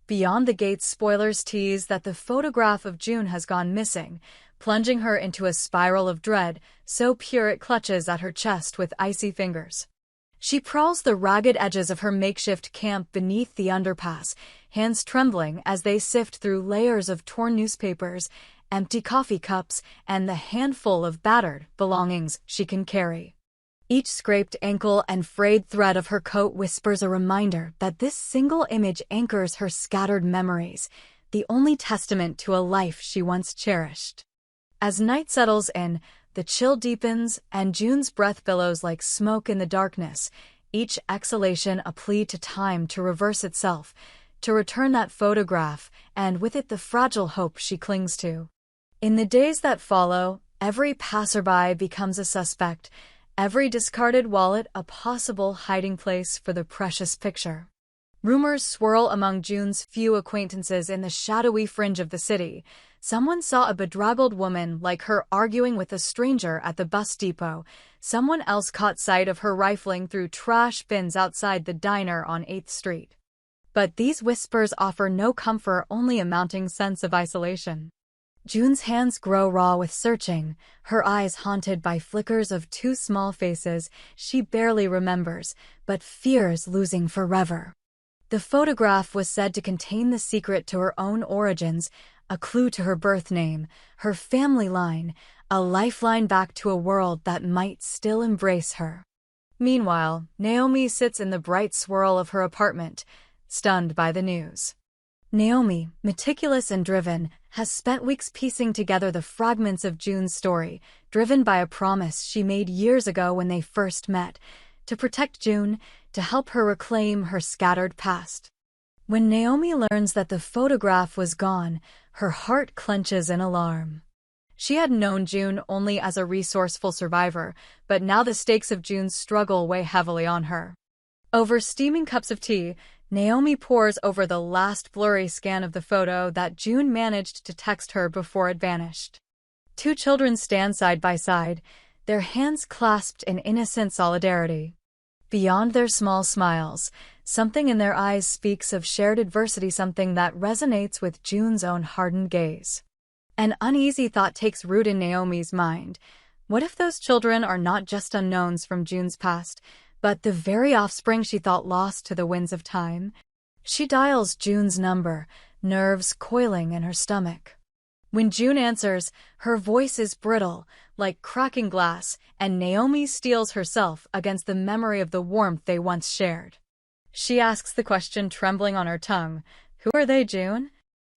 Beyond the gates, spoilers tease that the photograph of June has gone missing, plunging her into a spiral of dread, so pure it clutches at her chest with icy fingers. She prowls the ragged edges of her makeshift camp beneath the underpass, hands trembling as they sift through layers of torn newspapers, empty coffee cups, and the handful of battered belongings she can carry. Each scraped ankle and frayed thread of her coat whispers a reminder that this single image anchors her scattered memories, the only testament to a life she once cherished. As night settles in, the chill deepens and June's breath billows like smoke in the darkness, each exhalation a plea to time to reverse itself, to return that photograph, and with it the fragile hope she clings to. In the days that follow, every passerby becomes a suspect, every discarded wallet a possible hiding place for the precious picture. Rumors swirl among June's few acquaintances in the shadowy fringe of the city. Someone saw a bedraggled woman like her arguing with a stranger at the bus depot. Someone else caught sight of her rifling through trash bins outside the diner on 8th Street. But these whispers offer no comfort, only a mounting sense of isolation. June's hands grow raw with searching, her eyes haunted by flickers of two small faces she barely remembers, but fears losing forever. The photograph was said to contain the secret to her own origins, a clue to her birth name, her family line, a lifeline back to a world that might still embrace her. Meanwhile, Naomi sits in the bright swirl of her apartment, stunned by the news. Naomi, meticulous and driven, has spent weeks piecing together the fragments of June's story, driven by a promise she made years ago when they first met, to protect June, to help her reclaim her scattered past. When Naomi learns that the photograph was gone, her heart clenches in alarm. She had known June only as a resourceful survivor, but now the stakes of June's struggle weigh heavily on her. Over steaming cups of tea, Naomi pores over the last blurry scan of the photo that June managed to text her before it vanished. Two children stand side by side, their hands clasped in innocent solidarity. Beyond their small smiles, something in their eyes speaks of shared adversity, something that resonates with June's own hardened gaze. An uneasy thought takes root in Naomi's mind. What if those children are not just unknowns from June's past, but the very offspring she thought lost to the winds of time? She dials June's number, nerves coiling in her stomach. When June answers, her voice is brittle, like cracking glass, and Naomi steels herself against the memory of the warmth they once shared. She asks the question trembling on her tongue, "Who are they, June?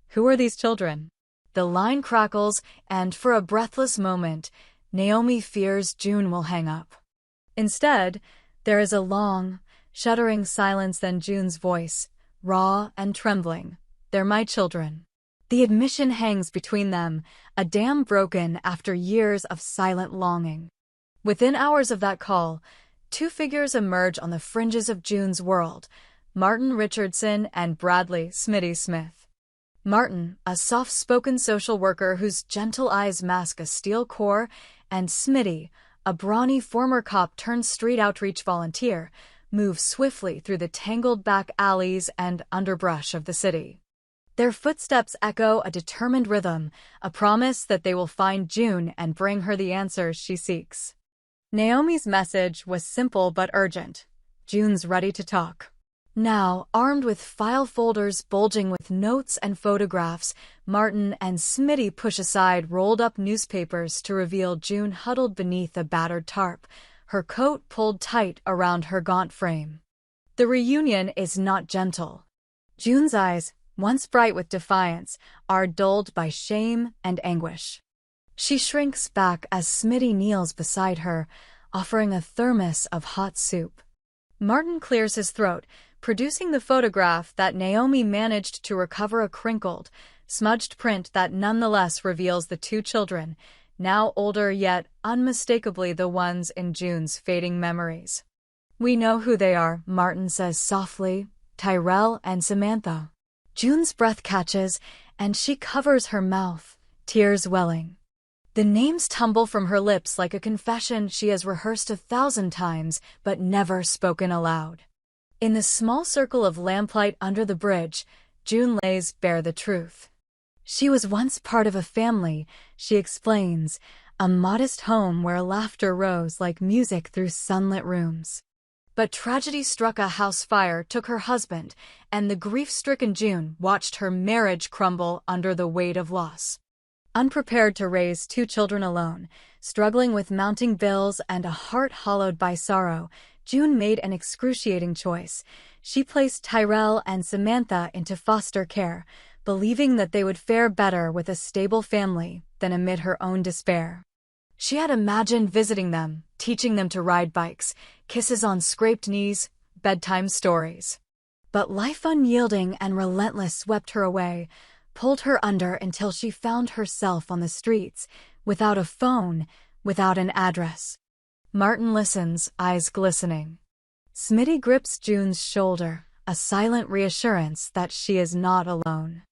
Who are these children?" The line crackles, and for a breathless moment, Naomi fears June will hang up. Instead, there is a long, shuddering silence, then June's voice, raw and trembling. "They're my children." The admission hangs between them, a dam broken after years of silent longing. Within hours of that call, two figures emerge on the fringes of June's world, Martin Richardson and Bradley "Smitty" Smith. Martin, a soft-spoken social worker whose gentle eyes mask a steel core, and Smitty, a brawny former cop turned street outreach volunteer, move swiftly through the tangled back alleys and underbrush of the city. Their footsteps echo a determined rhythm, a promise that they will find June and bring her the answers she seeks. Naomi's message was simple but urgent. June's ready to talk. Now, armed with file folders bulging with notes and photographs, Martin and Smitty push aside rolled-up newspapers to reveal June huddled beneath a battered tarp, her coat pulled tight around her gaunt frame. The reunion is not gentle. June's eyes, once bright with defiance, are dulled by shame and anguish. She shrinks back as Smitty kneels beside her, offering a thermos of hot soup. Martin clears his throat, producing the photograph that Naomi managed to recover, a crinkled, smudged print that nonetheless reveals the two children, now older yet unmistakably the ones in June's fading memories. "We know who they are," Martin says softly, "Tyrell and Samantha." June's breath catches, and she covers her mouth, tears welling. The names tumble from her lips like a confession she has rehearsed 1,000 times but never spoken aloud. In the small circle of lamplight under the bridge, June lays bare the truth. She was once part of a family, she explains, a modest home where laughter rose like music through sunlit rooms. But tragedy struck. A house fire took her husband, and the grief-stricken June watched her marriage crumble under the weight of loss. Unprepared to raise 2 children alone, struggling with mounting bills and a heart hollowed by sorrow, June made an excruciating choice. She placed Tyrell and Samantha into foster care, believing that they would fare better with a stable family than amid her own despair. She had imagined visiting them, teaching them to ride bikes, kisses on scraped knees, bedtime stories. But life, unyielding and relentless, swept her away, pulled her under until she found herself on the streets, without a phone, without an address. Martin listens, eyes glistening. Smitty grips June's shoulder, a silent reassurance that she is not alone.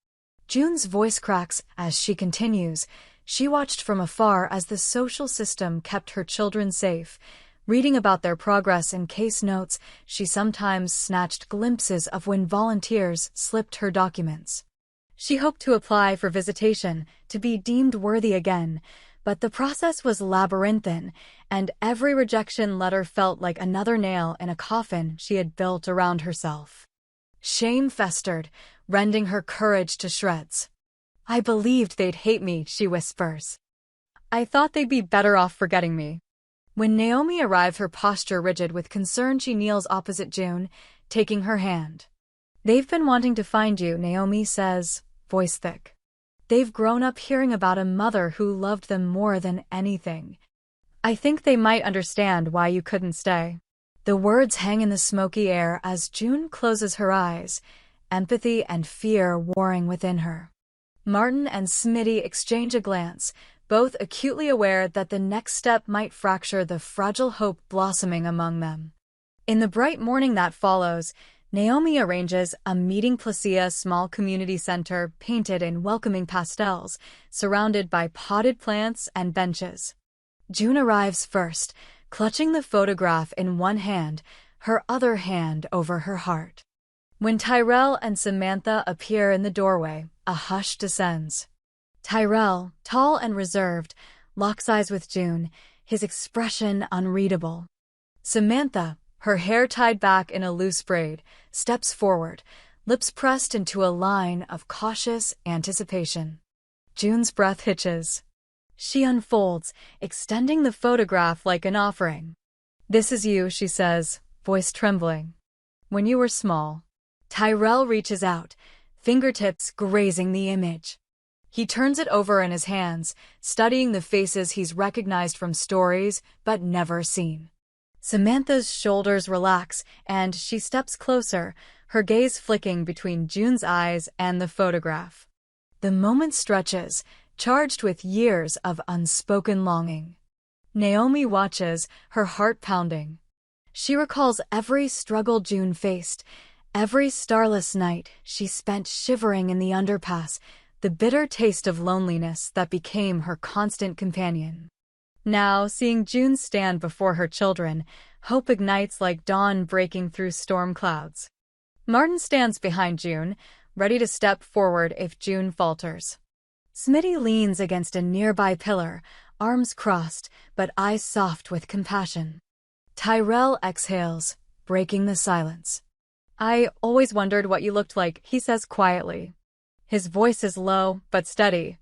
June's voice cracks as she continues. She watched from afar as the social system kept her children safe. Reading about their progress in case notes, she sometimes snatched glimpses of when volunteers slipped her documents. She hoped to apply for visitation, to be deemed worthy again, but the process was labyrinthine, and every rejection letter felt like another nail in a coffin she had built around herself. Shame festered, rending her courage to shreds. "I believed they'd hate me," she whispers. "I thought they'd be better off forgetting me." When Naomi arrives, her posture rigid with concern, she kneels opposite June, taking her hand. "They've been wanting to find you," Naomi says, voice thick. "They've grown up hearing about a mother who loved them more than anything. I think they might understand why you couldn't stay." The words hang in the smoky air as June closes her eyes, empathy and fear warring within her. Martin and Smitty exchange a glance, both acutely aware that the next step might fracture the fragile hope blossoming among them. In the bright morning that follows, Naomi arranges a meeting. Placia, small community center painted in welcoming pastels, surrounded by potted plants and benches. June arrives first, clutching the photograph in one hand, her other hand over her heart. When Tyrell and Samantha appear in the doorway, a hush descends. Tyrell, tall and reserved, locks eyes with June, his expression unreadable. Samantha, her hair tied back in a loose braid, steps forward, lips pressed into a line of cautious anticipation. June's breath hitches. She unfolds, extending the photograph like an offering. "This is you," she says, voice trembling. "When you were small." Tyrell reaches out, fingertips grazing the image. He turns it over in his hands, studying the faces he's recognized from stories but never seen. Samantha's shoulders relax, and she steps closer, her gaze flicking between June's eyes and the photograph. The moment stretches, charged with years of unspoken longing. Naomi watches, her heart pounding. She recalls every struggle June faced, every starless night she spent shivering in the underpass, the bitter taste of loneliness that became her constant companion. Now, seeing June stand before her children, hope ignites like dawn breaking through storm clouds. Martin stands behind June, ready to step forward if June falters. Smitty leans against a nearby pillar, arms crossed, but eyes soft with compassion. Tyrell exhales, breaking the silence. "I always wondered what you looked like," he says quietly. His voice is low but steady.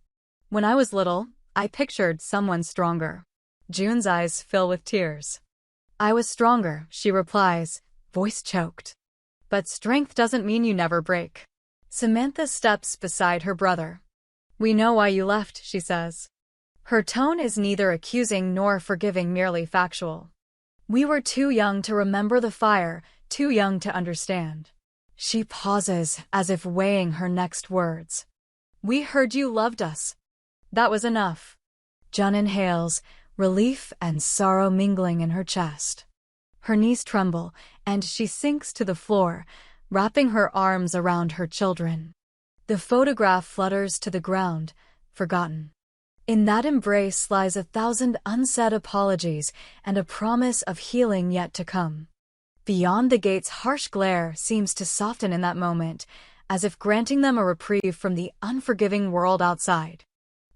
"When I was little, I pictured someone stronger." June's eyes fill with tears. "I was stronger," she replies, voice choked. "But strength doesn't mean you never break." Samantha steps beside her brother. "We know why you left," she says. Her tone is neither accusing nor forgiving, merely factual. "We were too young to remember the fire, too young to understand." She pauses, as if weighing her next words. "We heard you loved us. That was enough." June inhales, relief and sorrow mingling in her chest. Her knees tremble, and she sinks to the floor, wrapping her arms around her children. The photograph flutters to the ground, forgotten. In that embrace lies 1,000 unsaid apologies and a promise of healing yet to come. Beyond the gate's harsh glare seems to soften in that moment, as if granting them a reprieve from the unforgiving world outside.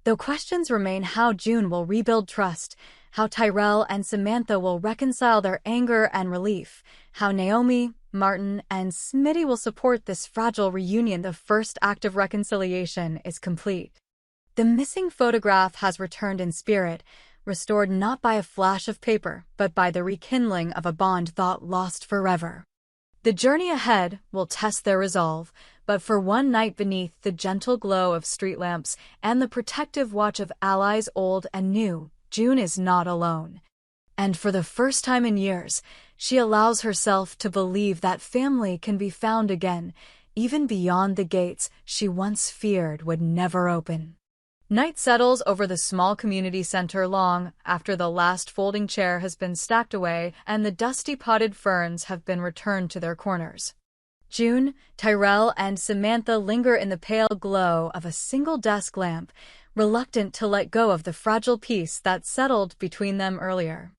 Though questions remain how June will rebuild trust, how Tyrell and Samantha will reconcile their anger and relief, how Naomi, Martin, and Smitty will support this fragile reunion, the first act of reconciliation is complete. The missing photograph has returned in spirit, restored not by a flash of paper, but by the rekindling of a bond thought lost forever. The journey ahead will test their resolve, but for one night beneath the gentle glow of street lamps and the protective watch of allies old and new, June is not alone. And for the first time in years, she allows herself to believe that family can be found again, even beyond the gates she once feared would never open. Night settles over the small community center long after the last folding chair has been stacked away and the dusty potted ferns have been returned to their corners. June, Tyrell, and Samantha linger in the pale glow of a single desk lamp, reluctant to let go of the fragile peace that settled between them earlier.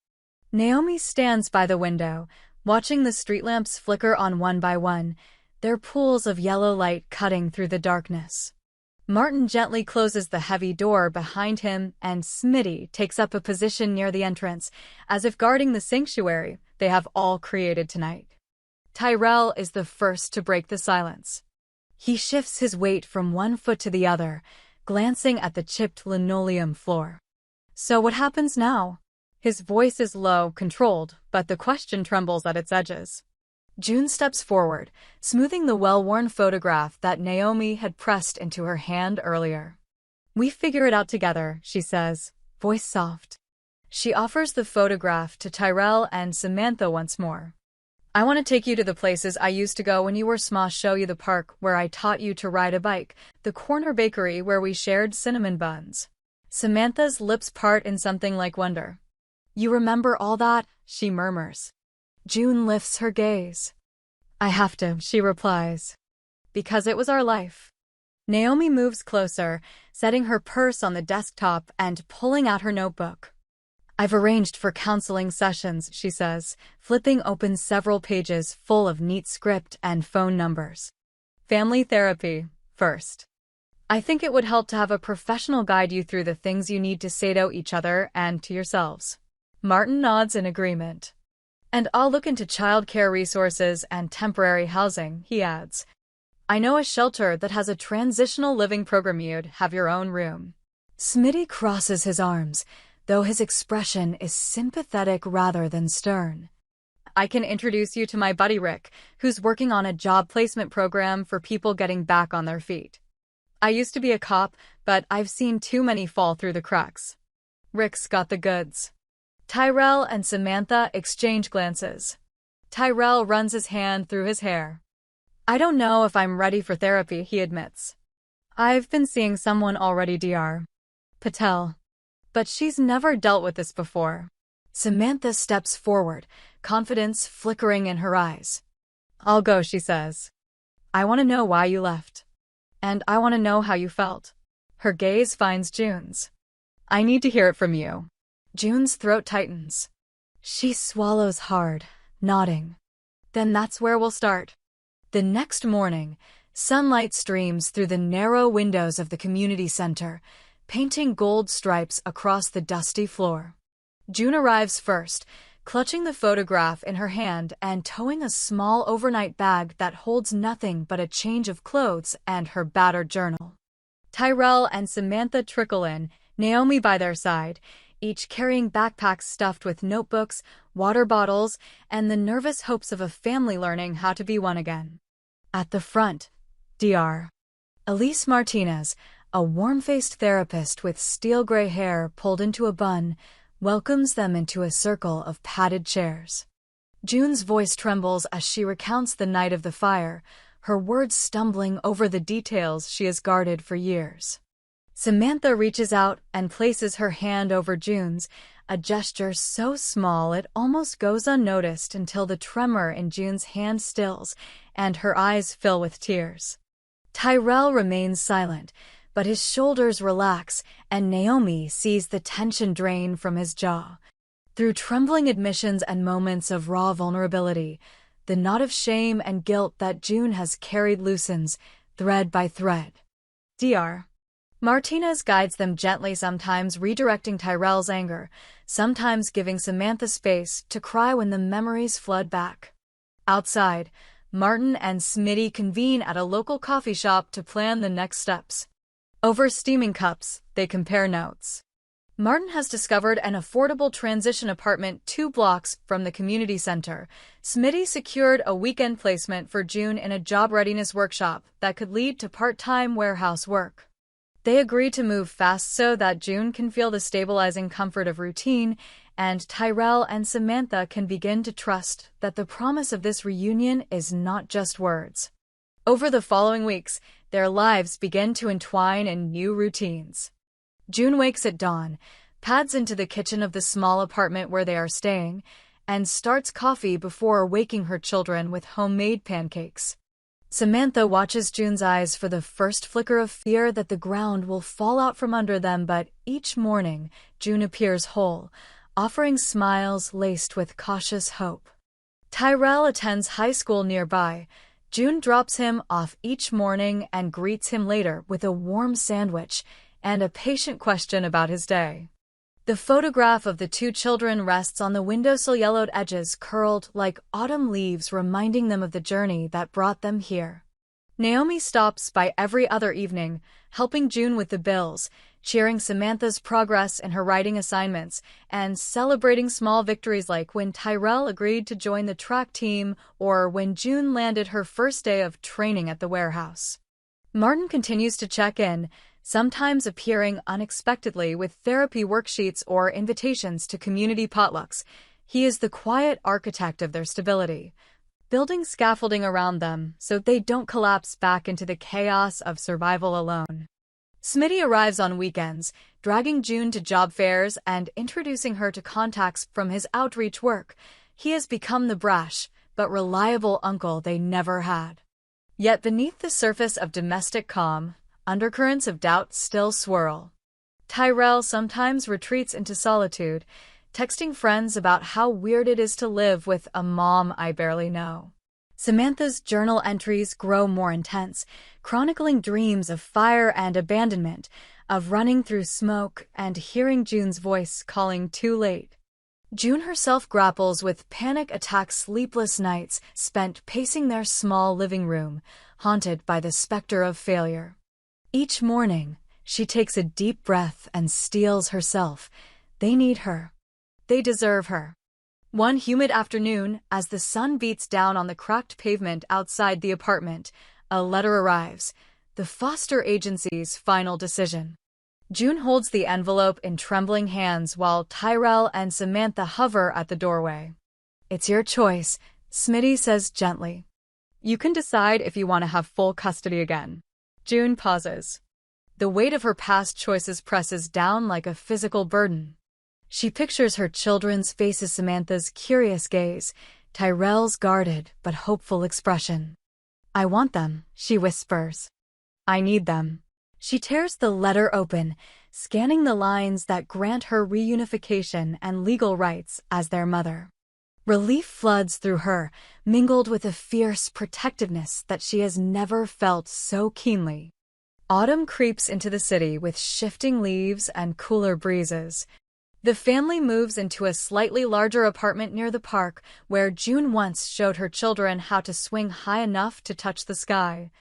Naomi stands by the window, watching the street lamps flicker on one by one, their pools of yellow light cutting through the darkness. Martin gently closes the heavy door behind him, and Smitty takes up a position near the entrance, as if guarding the sanctuary they have all created tonight. Tyrell is the first to break the silence. He shifts his weight from one foot to the other, glancing at the chipped linoleum floor. So what happens now? His voice is low, controlled, but the question trembles at its edges. June steps forward, smoothing the well-worn photograph that Naomi had pressed into her hand earlier. "We figure it out together," she says, voice soft. She offers the photograph to Tyrell and Samantha once more. "I want to take you to the places I used to go when you were small, show you the park where I taught you to ride a bike, the corner bakery where we shared cinnamon buns." Samantha's lips part in something like wonder. "You remember all that?" she murmurs. June lifts her gaze. "I have to," she replies. "Because it was our life." Naomi moves closer, setting her purse on the desktop and pulling out her notebook. "I've arranged for counseling sessions," she says, flipping open several pages full of neat script and phone numbers. "Family therapy, first. I think it would help to have a professional guide you through the things you need to say to each other and to yourselves." Martin nods in agreement. "And I'll look into childcare resources and temporary housing," he adds. "I know a shelter that has a transitional living program. You'd have your own room." Smitty crosses his arms, though his expression is sympathetic rather than stern. "I can introduce you to my buddy Rick, who's working on a job placement program for people getting back on their feet. I used to be a cop, but I've seen too many fall through the cracks. Rick's got the goods." Tyrell and Samantha exchange glances. Tyrell runs his hand through his hair. "I don't know if I'm ready for therapy," he admits. "I've been seeing someone already, Dr. Patel. But she's never dealt with this before." Samantha steps forward, confidence flickering in her eyes. "I'll go," she says. "I want to know why you left. And I want to know how you felt." Her gaze finds June's. "I need to hear it from you." June's throat tightens. She swallows hard, nodding. "Then that's where we'll start." The next morning, sunlight streams through the narrow windows of the community center, painting gold stripes across the dusty floor. June arrives first, clutching the photograph in her hand and towing a small overnight bag that holds nothing but a change of clothes and her battered journal. Tyrell and Samantha trickle in, Naomi by their side, each carrying backpacks stuffed with notebooks, water bottles, and the nervous hopes of a family learning how to be one again. At the front, Dr. Elise Martinez, a warm-faced therapist with steel-gray hair pulled into a bun, welcomes them into a circle of padded chairs. June's voice trembles as she recounts the night of the fire, her words stumbling over the details she has guarded for years. Samantha reaches out and places her hand over June's, a gesture so small it almost goes unnoticed until the tremor in June's hand stills and her eyes fill with tears. Tyrell remains silent, but his shoulders relax and Naomi sees the tension drain from his jaw. Through trembling admissions and moments of raw vulnerability, the knot of shame and guilt that June has carried loosens, thread by thread. Dr. Martinez guides them gently, sometimes redirecting Tyrell's anger, sometimes giving Samantha space to cry when the memories flood back. Outside, Martin and Smitty convene at a local coffee shop to plan the next steps. Over steaming cups, they compare notes. Martin has discovered an affordable transition apartment 2 blocks from the community center. Smitty secured a weekend placement for June in a job readiness workshop that could lead to part-time warehouse work. They agree to move fast so that June can feel the stabilizing comfort of routine, and Tyrell and Samantha can begin to trust that the promise of this reunion is not just words. Over the following weeks, their lives begin to entwine in new routines. June wakes at dawn, pads into the kitchen of the small apartment where they are staying, and starts coffee before waking her children with homemade pancakes. Samantha watches June's eyes for the first flicker of fear that the ground will fall out from under them, but each morning, June appears whole, offering smiles laced with cautious hope. Tyrell attends high school nearby. June drops him off each morning and greets him later with a warm sandwich and a patient question about his day. The photograph of the 2 children rests on the windowsill, yellowed edges curled like autumn leaves, reminding them of the journey that brought them here. Naomi stops by every other evening, helping June with the bills, cheering Samantha's progress in her writing assignments, and celebrating small victories like when Tyrell agreed to join the track team or when June landed her first day of training at the warehouse. Martin continues to check in, sometimes appearing unexpectedly with therapy worksheets or invitations to community potlucks. He is the quiet architect of their stability, building scaffolding around them so they don't collapse back into the chaos of survival alone. Smitty arrives on weekends, dragging June to job fairs and introducing her to contacts from his outreach work. He has become the brash but reliable uncle they never had. Yet beneath the surface of domestic calm, undercurrents of doubt still swirl. Tyrell sometimes retreats into solitude, texting friends about how weird it is to live with a mom I barely know. Samantha's journal entries grow more intense, chronicling dreams of fire and abandonment, of running through smoke and hearing June's voice calling too late. June herself grapples with panic attacks, sleepless nights spent pacing their small living room, haunted by the specter of failure. Each morning, she takes a deep breath and steels herself. They need her. They deserve her. One humid afternoon, as the sun beats down on the cracked pavement outside the apartment, a letter arrives, the foster agency's final decision. June holds the envelope in trembling hands while Tyrell and Samantha hover at the doorway. "It's your choice," Smitty says gently. "You can decide if you want to have full custody again." June pauses. The weight of her past choices presses down like a physical burden. She pictures her children's faces, Samantha's curious gaze, Tyrell's guarded but hopeful expression. "I want them," she whispers. "I need them." She tears the letter open, scanning the lines that grant her reunification and legal rights as their mother. Relief floods through her, mingled with a fierce protectiveness that she has never felt so keenly. Autumn creeps into the city with shifting leaves and cooler breezes. The family moves into a slightly larger apartment near the park, where June once showed her children how to swing high enough to touch the sky.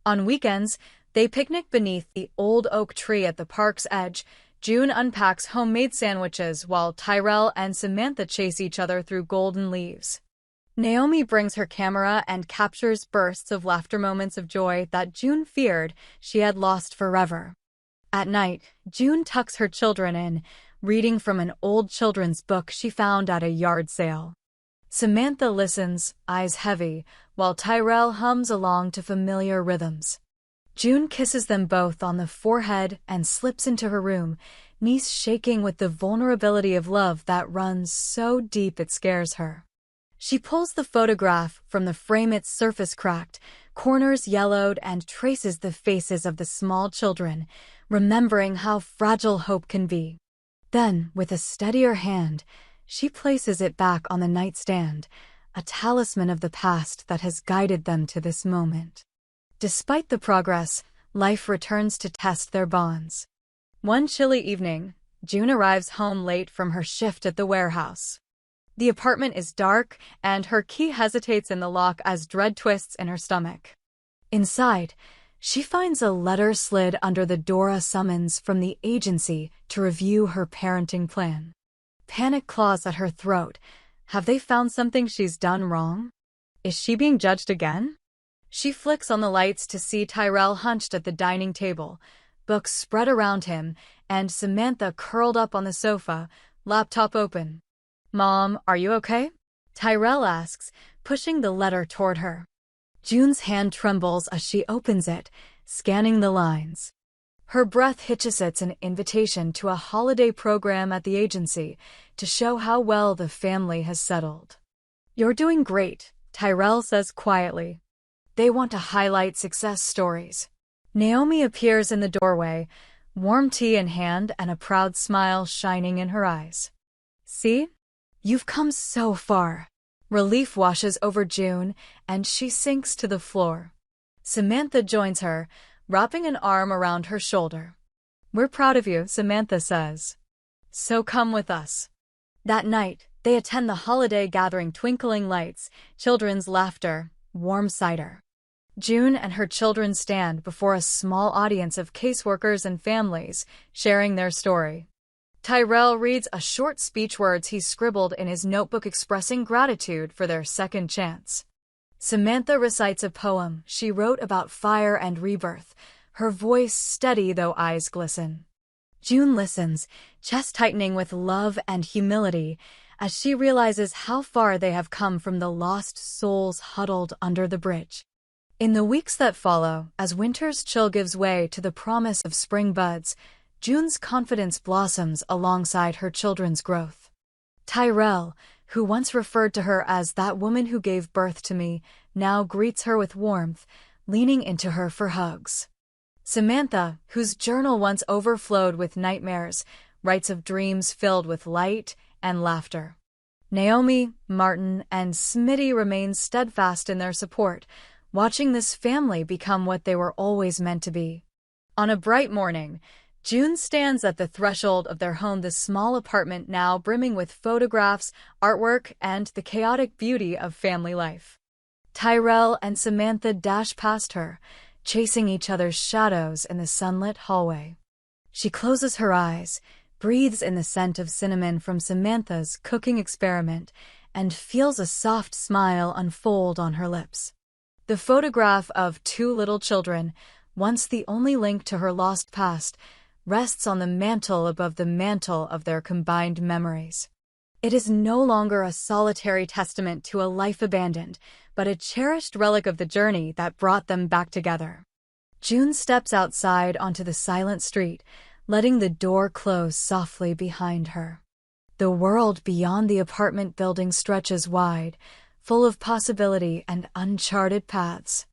On weekends, they picnic beneath the old oak tree at the park's edge. June unpacks homemade sandwiches while Tyrell and Samantha chase each other through golden leaves. Naomi brings her camera and captures bursts of laughter, moments of joy that June feared she had lost forever. At night, June tucks her children in, reading from an old children's book she found at a yard sale. Samantha listens, eyes heavy, while Tyrell hums along to familiar rhythms. June kisses them both on the forehead and slips into her room, knees shaking with the vulnerability of love that runs so deep it scares her. She pulls the photograph from the frame, its surface cracked, corners yellowed, and traces the faces of the small children, remembering how fragile hope can be. Then, with a steadier hand, she places it back on the nightstand, a talisman of the past that has guided them to this moment. Despite the progress, life returns to test their bonds. One chilly evening, June arrives home late from her shift at the warehouse. The apartment is dark, and her key hesitates in the lock as dread twists in her stomach. Inside, she finds a letter slid under the door, a summons from the agency to review her parenting plan. Panic claws at her throat. Have they found something she's done wrong? Is she being judged again? She flicks on the lights to see Tyrell hunched at the dining table, books spread around him, and Samantha curled up on the sofa, laptop open. "Mom, are you okay?" Tyrell asks, pushing the letter toward her. June's hand trembles as she opens it, scanning the lines. Her breath hitches. It's an invitation to a holiday program at the agency to show how well the family has settled. "You're doing great," Tyrell says quietly. They want to highlight success stories. Naomi appears in the doorway, warm tea in hand and a proud smile shining in her eyes. "See? You've come so far." Relief washes over June, and she sinks to the floor. Samantha joins her, wrapping an arm around her shoulder. "We're proud of you," Samantha says. "So come with us." That night, they attend the holiday gathering, twinkling lights, children's laughter, warm cider. June and her children stand before a small audience of caseworkers and families, sharing their story. Tyrell reads a short speech, words he scribbled in his notebook expressing gratitude for their second chance. Samantha recites a poem she wrote about fire and rebirth, her voice steady though eyes glisten. June listens, chest tightening with love and humility, as she realizes how far they have come from the lost souls huddled under the bridge. In the weeks that follow, as winter's chill gives way to the promise of spring buds, June's confidence blossoms alongside her children's growth. Tyrell, who once referred to her as "that woman who gave birth to me," now greets her with warmth, leaning into her for hugs. Samantha, whose journal once overflowed with nightmares, writes of dreams filled with light and laughter. Naomi, Martin, and Smitty remain steadfast in their support, watching this family become what they were always meant to be. On a bright morning, June stands at the threshold of their home, the small apartment now brimming with photographs, artwork, and the chaotic beauty of family life. Tyrell and Samantha dash past her, chasing each other's shadows in the sunlit hallway. She closes her eyes, breathes in the scent of cinnamon from Samantha's cooking experiment, and feels a soft smile unfold on her lips. The photograph of two little children, once the only link to her lost past, rests on the mantel above the mantle of their combined memories. It is no longer a solitary testament to a life abandoned, but a cherished relic of the journey that brought them back together. June steps outside onto the silent street, letting the door close softly behind her. The world beyond the apartment building stretches wide, full of possibility and uncharted paths.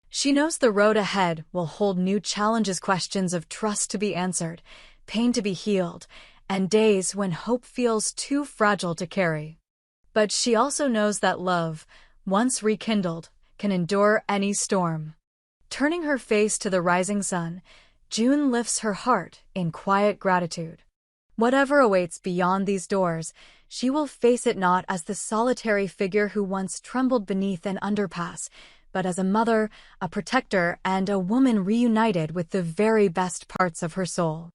She knows the road ahead will hold new challenges, questions of trust to be answered, pain to be healed, and days when hope feels too fragile to carry. But she also knows that love, once rekindled, can endure any storm. Turning her face to the rising sun, June lifts her heart in quiet gratitude. Whatever awaits beyond these doors, she will face it not as the solitary figure who once trembled beneath an underpass, but as a mother, a protector, and a woman reunited with the very best parts of her soul.